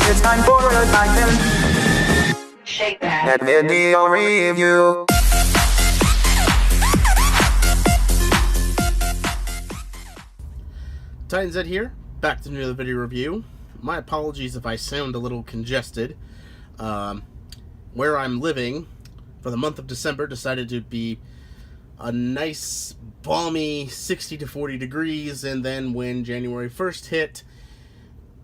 It's time for a Titan. Shake that. And video review. Titan Z here, back to another video review. My apologies if I sound a little congested. Where I'm living for the month of December decided to be a nice, balmy 60 to 40 degrees, and then when January 1st hit,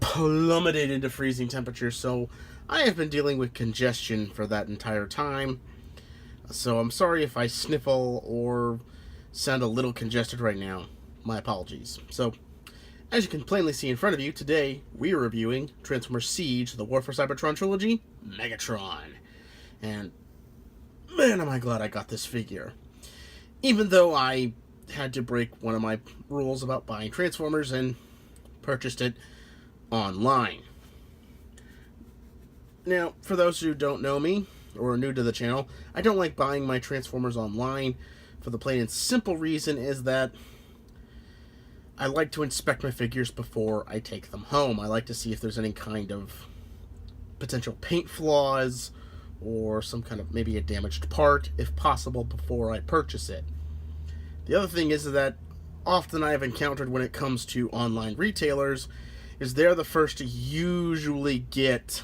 plummeted into freezing temperatures. So I have been dealing with congestion for that entire time. So I'm sorry if I sniffle or sound a little congested right now. My apologies. So, as you can plainly see in front of you, today we are reviewing Transformers Siege, the War for Cybertron trilogy, Megatron. And man, am I glad I got this figure. Even though I had to break one of my rules about buying Transformers and purchased it online. Now, for those who don't know me, or are new to the channel, I don't like buying my Transformers online for the plain and simple reason is that I like to inspect my figures before I take them home. I like to see if there's any kind of potential paint flaws or some kind of maybe a damaged part, if possible, before I purchase it. The other thing is that often I have encountered when it comes to online retailers is they're the first to usually get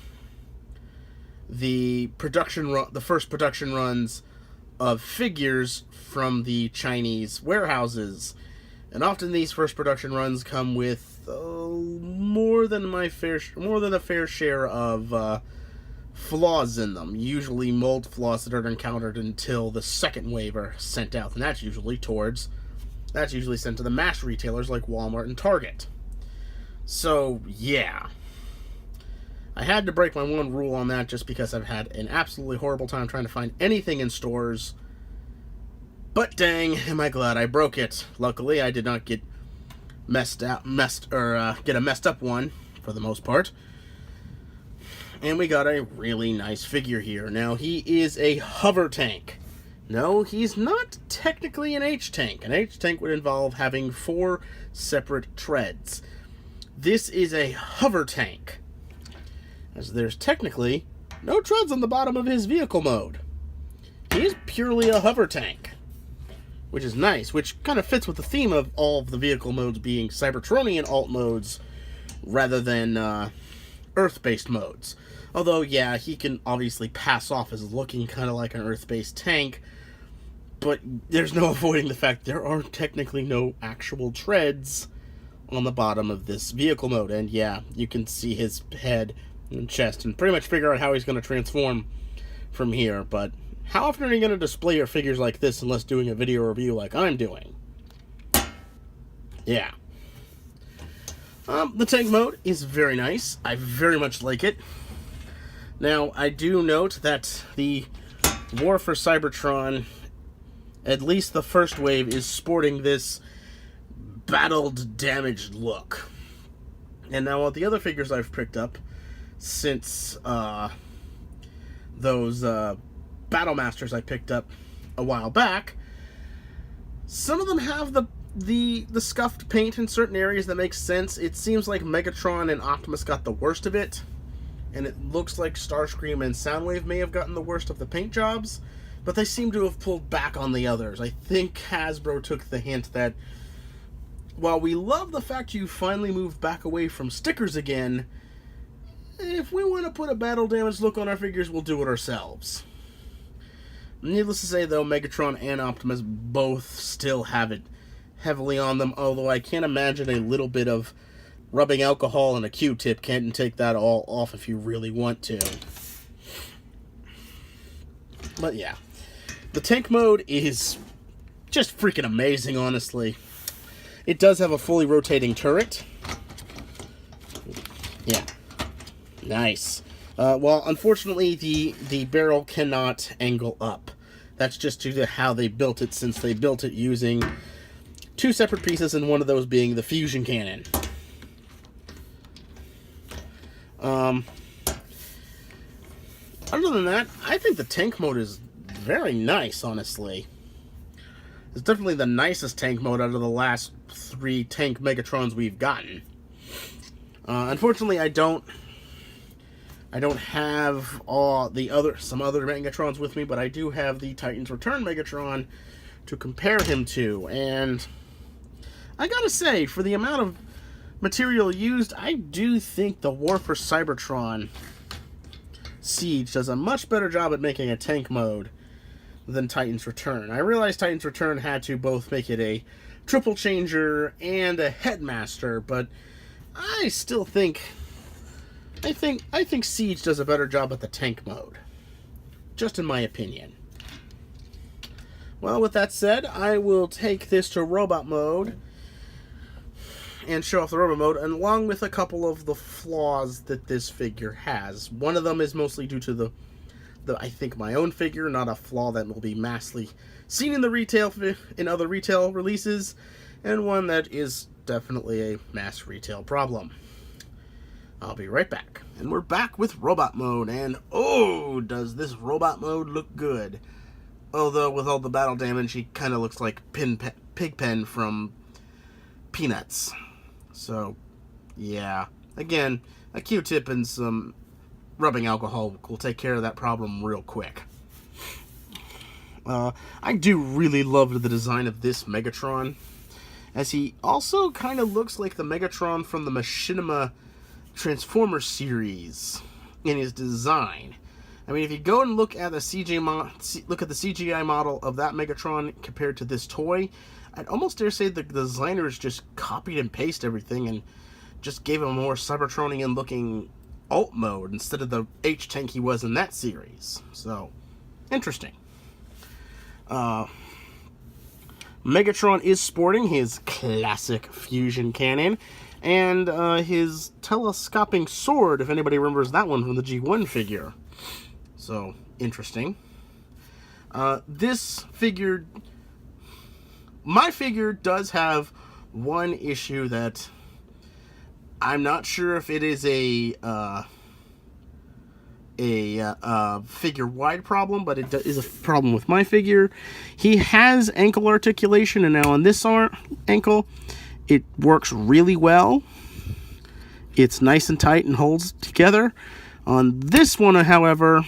the first production runs of figures from the Chinese warehouses. And often these first production runs come with more than a fair share of flaws in them. Usually mold flaws that are encountered until the second wave are sent out, and that's usually sent to the mass retailers like Walmart and Target. So yeah, I had to break my one rule on that just because I've had an absolutely horrible time trying to find anything in stores. But dang, am I glad I broke it. Luckily, I did not get get a messed up one, for the most part. And we got a really nice figure here. Now, he is a hover tank. No, he's not technically an H-tank. An H-tank would involve having 4 separate treads. This is a hover tank, as there's technically no treads on the bottom of his vehicle mode. He is purely a hover tank, which is nice, which kind of fits with the theme of all of the vehicle modes being Cybertronian alt modes rather than Earth-based modes. Although, yeah, he can obviously pass off as looking kind of like an Earth-based tank, but there's no avoiding the fact there are technically no actual treads on the bottom of this vehicle mode. And yeah, you can see his head and chest and pretty much figure out how he's going to transform from here, but how often are you going to display your figures like this unless doing a video review like I'm doing? Yeah. The tank mode is very nice. I very much like it. Now, I do note that the War for Cybertron, at least the first wave, is sporting this battled, damaged look. And now all the other figures I've picked up since those Battle Masters I picked up a while back, some of them have the scuffed paint in certain areas that makes sense. It seems like Megatron and Optimus got the worst of it, and it looks like Starscream and Soundwave may have gotten the worst of the paint jobs, but they seem to have pulled back on the others. I think Hasbro took the hint that while we love the fact you finally moved back away from stickers again, if we want to put a battle damaged look on our figures, we'll do it ourselves. Needless to say, though, Megatron and Optimus both still have it heavily on them, although I can't imagine a little bit of rubbing alcohol and a Q-tip can't take that all off if you really want to. But yeah, the tank mode is just freaking amazing, honestly. It does have a fully rotating turret. Yeah, nice. Well, unfortunately, the barrel cannot angle up. That's just due to how they built it, since they built it using 2 separate pieces, and one of those being the fusion cannon. Other than that, I think the tank mode is very nice, honestly. It's definitely the nicest tank mode out of the last 3 tank Megatrons we've gotten. Unfortunately, I don't I don't have some other Megatrons with me, but I do have the Titans Return Megatron to compare him to. And I gotta say, for the amount of material used, I do think the War for Cybertron Siege does a much better job at making a tank mode than Titans Return. I realized Titans Return had to both make it a triple changer and a headmaster, but I still think I think Siege does a better job at the tank mode. Just in my opinion. Well, with that said, I will take this to robot mode and show off the robot mode, and along with a couple of the flaws that this figure has. One of them is mostly due to the I think my own figure, not a flaw that will be massively seen in other retail releases, and one that is definitely a mass retail problem. I'll be right back. And we're back with robot mode, and oh, does this robot mode look good. Although with all the battle damage, he kind of looks like Pigpen from Peanuts. So, yeah. Again, a Q-tip and some rubbing alcohol will take care of that problem real quick. I do really love the design of this Megatron, as he also kind of looks like the Megatron from the Machinima Transformer series in his design. I mean, if you go and look at the CGI model of that Megatron compared to this toy, I'd almost dare say the designers just copied and pasted everything and just gave him a more Cybertronian looking alt mode instead of the H-Tank he was in that series. So, interesting. Megatron is sporting his classic fusion cannon and his telescoping sword, if anybody remembers that one from the G1 figure. So, interesting. My figure does have one issue that I'm not sure if it is a figure-wide problem, but it is a problem with my figure. He has ankle articulation, and now on this ankle, it works really well. It's nice and tight and holds together. On this one, however,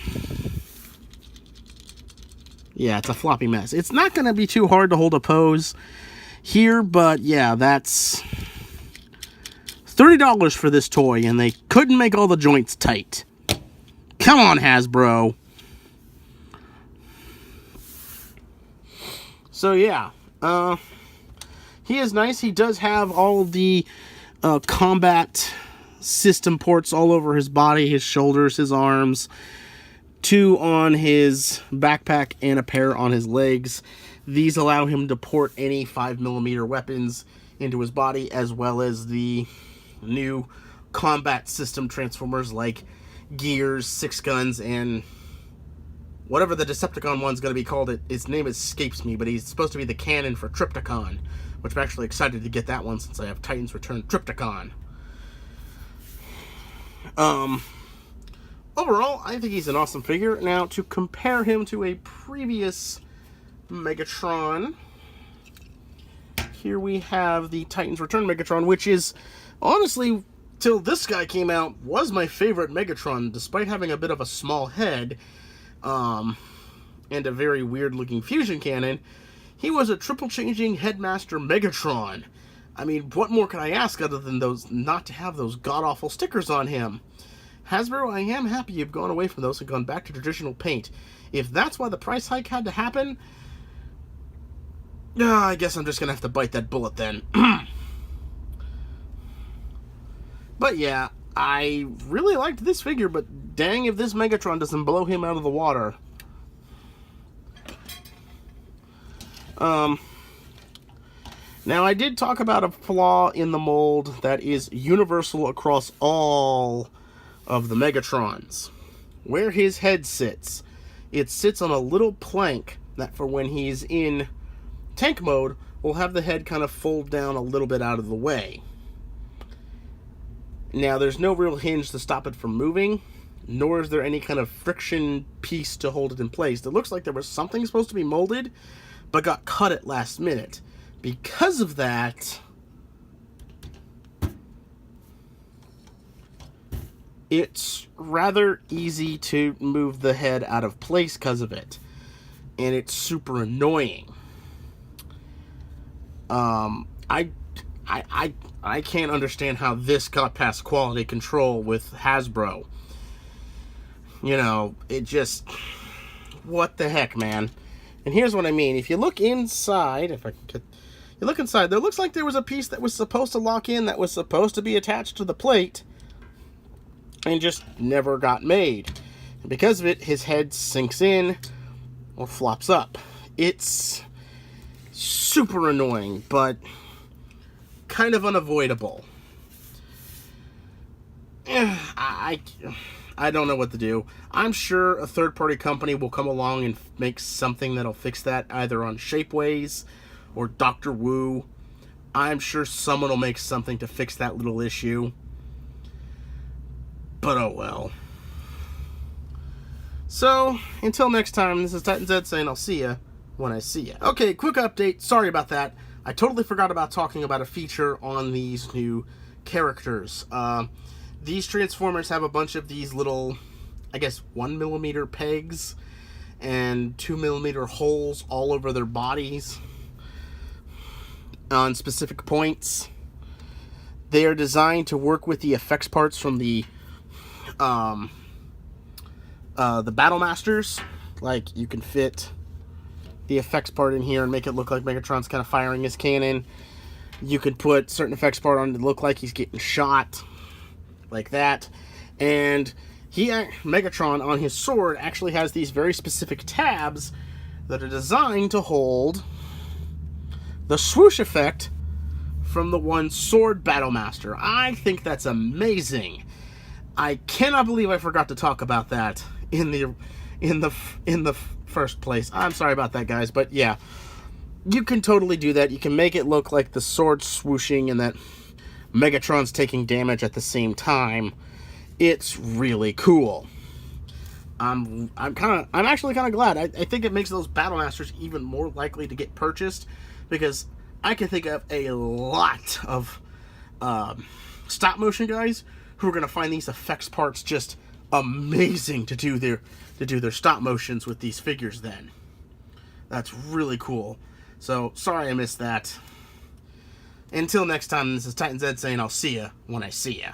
yeah, it's a floppy mess. It's not going to be too hard to hold a pose here, but yeah, that's $30 for this toy, and they couldn't make all the joints tight. Come on, Hasbro. So yeah, he is nice. He does have all of the combat system ports all over his body, his shoulders, his arms, 2 on his backpack and a pair on his legs. These allow him to port any 5mm weapons into his body, as well as the new combat system transformers like Gears, 6 Guns, and whatever the Decepticon one's going to be called. His name escapes me, but he's supposed to be the cannon for Trypticon, which I'm actually excited to get that one since I have Titans Return Trypticon. Overall, I think he's an awesome figure. Now, to compare him to a previous Megatron, here we have the Titans Return Megatron, which is, honestly, till this guy came out, was my favorite Megatron, despite having a bit of a small head, and a very weird-looking fusion cannon. He was a triple-changing Headmaster Megatron. I mean, what more can I ask other than not to have those god-awful stickers on him? Hasbro, I am happy you've gone away from those and gone back to traditional paint. If that's why the price hike had to happen, I guess I'm just going to have to bite that bullet then. But yeah, I really liked this figure, but dang if this Megatron doesn't blow him out of the water. Now, I did talk about a flaw in the mold that is universal across all of the Megatrons. Where his head sits, it sits on a little plank that for when he's in tank mode will have the head kind of fold down a little bit out of the way. Now, there's no real hinge to stop it from moving, nor is there any kind of friction piece to hold it in place. It looks like there was something supposed to be molded, but got cut at last minute. Because of that, it's rather easy to move the head out of place because of it. And it's super annoying. I can't understand how this got past quality control with Hasbro. You know, it just... What the heck, man? And here's what I mean. If you look inside, if I can get... You look inside, there looks like there was a piece that was supposed to lock in, that was supposed to be attached to the plate, and just never got made. And because of it, his head sinks in or flops up. It's super annoying, but kind of unavoidable. I don't know what to do. I'm sure a third-party company will come along and make something that'll fix that, either on Shapeways or Dr. Wu. I'm sure someone will make something to fix that little issue. But oh well. So, until next time, this is Titan Zed saying I'll see ya when I see ya. Okay, quick update. Sorry about that. I totally forgot about talking about a feature on these new characters. These Transformers have a bunch of these little, I guess, 1mm pegs and 2mm holes all over their bodies on specific points. They are designed to work with the effects parts from the Battle Masters. Like, you can fit the effects part in here and make it look like Megatron's kind of firing his cannon. You could put certain effects part on to look like he's getting shot, like that. And Megatron on his sword actually has these very specific tabs that are designed to hold the swoosh effect from the one sword Battle Master. I think that's amazing. I cannot believe I forgot to talk about that in the first place. I'm sorry about that, guys, but yeah, you can totally do that. You can make it look like the sword swooshing and that Megatron's taking damage at the same time. It's really cool. I'm actually kind of glad. I think it makes those Battle Masters even more likely to get purchased, because I can think of a lot of stop motion guys who are going to find these effects parts just amazing to do their stop motions with these figures then. That's really cool. So, sorry I missed that. Until next time, this is Titan Zed saying I'll see ya when I see ya.